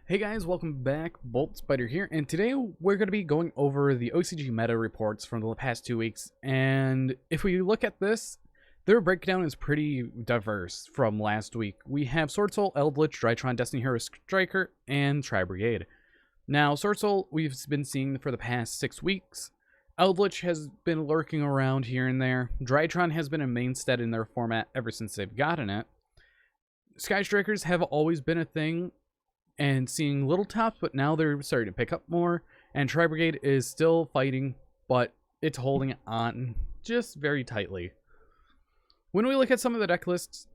Hey guys, welcome back. Bolt Spider here, and today we're going to be going over the OCG meta reports from the past 2 weeks. And if we look at this, their breakdown is pretty diverse from last week. We have Swordsoul, Elvelich, Drytron, Destiny Hero Striker, and Brigade. Now, Swordsoul we've been seeing for the past 6 weeks. Elvelich has been lurking around here and there. Drytron has been a mainstay in their format ever since they've gotten it. Sky Strikers have always been a thing and seeing little tops, but now they're starting to pick up more. And Brigade is still fighting, but it's holding on just very tightly. When we look at some of the deck lists,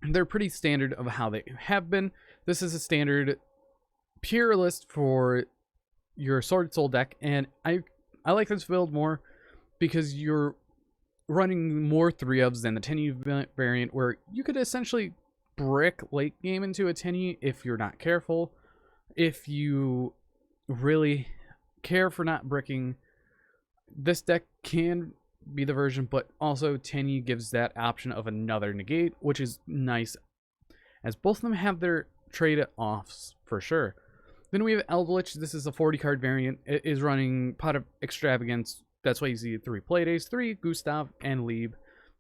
they're pretty standard of how they have been. This is a standard pure list for your Swordsoul deck, and I like this build more because you're running more 3-ofs than the 10U variant, where you could essentially brick late game into a 10E if you're not careful. If you really care for not bricking, this deck can be the version, but also 10E gives that option of another negate, which is nice, as both of them have their trade-offs for sure. Then we have Elvelich. This is a 40 card variant. It is running Pot of Extravagance. That's why you see 3 Playdays, 3 Gustav and Lieb,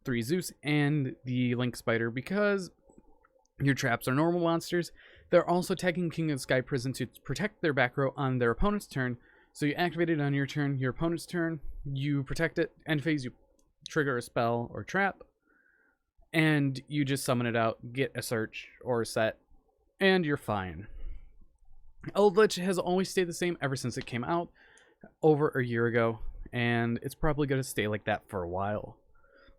3 Zeus, and the Link Spider, because your traps are normal monsters. They're also tagging King of Sky Prison to protect their back row on their opponent's turn. So you activate it on your turn, your opponent's turn, you protect it, end phase you trigger a spell or trap, and you just summon it out, get a search or a set, and you're fine. Elvelich has always stayed the same ever since it came out over a year ago, and it's probably going to stay like that for a while.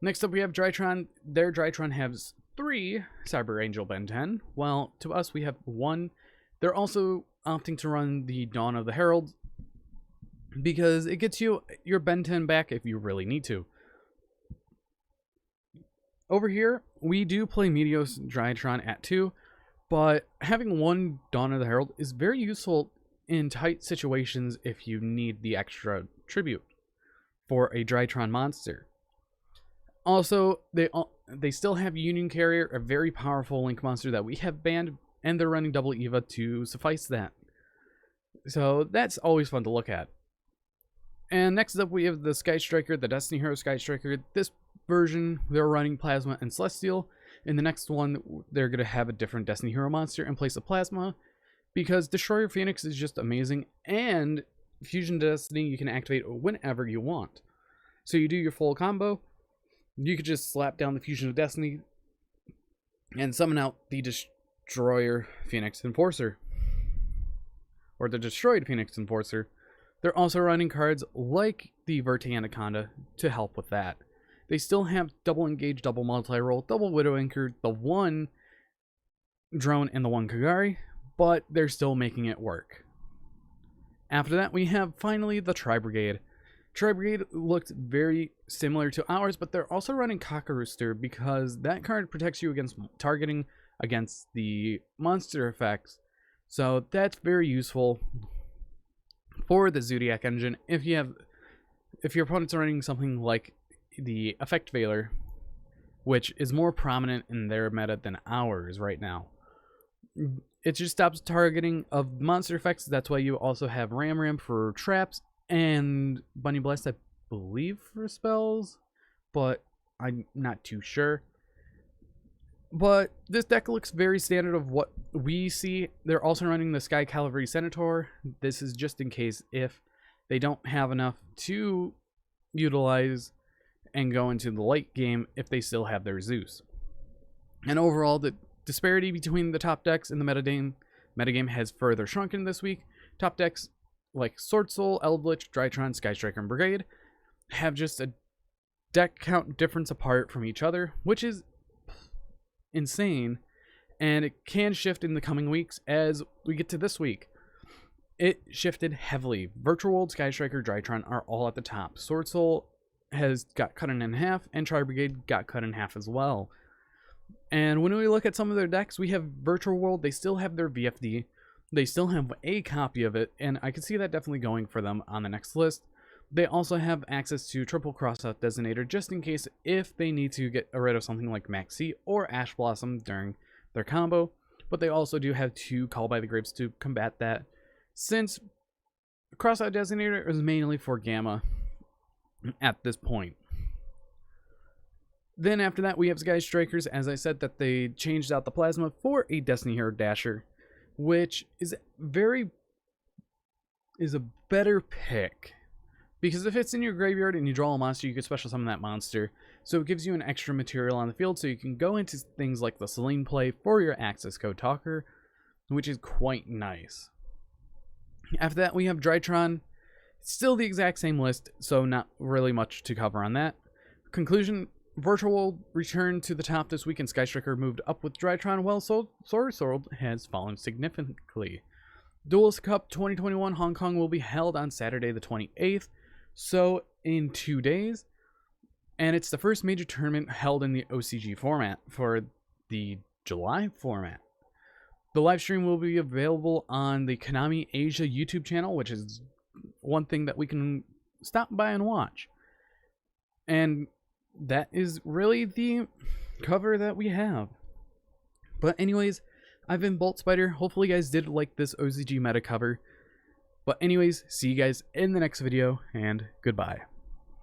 Next up we have Drytron. Their Drytron has 3 Cyber Angel Ben 10, while to us we have 1. They're also opting to run the Dawn of the Herald because it gets you your Ben 10 back if you really need to. Over here, we do play Meteos Drytron at 2, but having 1 Dawn of the Herald is very useful in tight situations if you need the extra tribute for a Drytron monster. Also, they still have Union Carrier, a very powerful Link monster that we have banned, and they're running double Eva to suffice that. So that's always fun to look at. And next up we have the Sky Striker, the Destiny Hero Sky Striker. This version, they're running Plasma and Celestial. In the next one, they're going to have a different Destiny Hero monster in place of Plasma, because Destroyer Phoenix is just amazing, and Fusion Destiny you can activate whenever you want. So you do your full combo, you could just slap down the Fusion of Destiny and summon out the Destroyer Phoenix Enforcer. Or the Destroyed Phoenix Enforcer. They're also running cards like the Verte Anaconda to help with that. They still have double engage, double multi-roll, double Widow Anchor, the 1 drone, and the 1 Kagari, but they're still making it work. After that, we have finally the Brigade. Brigade looked very similar to ours, but they're also running Cock-a-Rooster because that card protects you against targeting against the monster effects. So that's very useful for the Zodiac engine. If your opponent's running something like the Effect Veiler, which is more prominent in their meta than ours right now, it just stops targeting of monster effects. That's why you also have Ram for traps and Bunny Blast, I believe, for spells, but I'm not too sure. But this deck looks very standard of what we see. They're also running the Sky Cavalry Senator. This is just in case if they don't have enough to utilize and go into the late game if they still have their Zeus. And overall, the disparity between the top decks in the metagame has further shrunken this week. Top decks like Swordsoul, Elvelich, Drytron, Sky Striker, and Brigade have just a deck count difference apart from each other, which is insane, and it can shift in the coming weeks as we get to this week. It shifted heavily. Virtual World, Sky Striker, Drytron are all at the top. Swordsoul has got cut in half, and Brigade got cut in half as well. And when we look at some of their decks, we have Virtual World. They still have their VFD. They still have a copy of it, and I can see that definitely going for them on the next list. They also have access to Triple Crossout Designator just in case if they need to get rid of something like Maxi or Ash Blossom during their combo. but they also do have 2 Call by the Grapes to combat that, since Crossout Designator is mainly for Gamma at this point. Then after that, we have Sky Strikers. As I said, that they changed out the plasma for a Destiny Hero Dasher, which is a better pick, because if it's in your graveyard and you draw a monster, you can special summon that monster, so it gives you an extra material on the field, so you can go into things like the Selene play for your access code talker, which is quite nice. After that, we have Drytron. Still the exact same list, so not really much to cover on that. Conclusion: Virtual World returned to the top this week, and Sky Striker moved up with Drytron, while Swordsoul has fallen significantly. Duelist Cup 2021 Hong Kong will be held on Saturday the 28th, so in 2 days, and it's the first major tournament held in the OCG format for the July format. The live stream will be available on the Konami Asia YouTube channel, which is one thing that we can stop by and watch. And that is really the cover that we have. But anyways, I've been Bolt Spider. Hopefully you guys did like this OCG meta cover. But anyways, see you guys in the next video, and goodbye.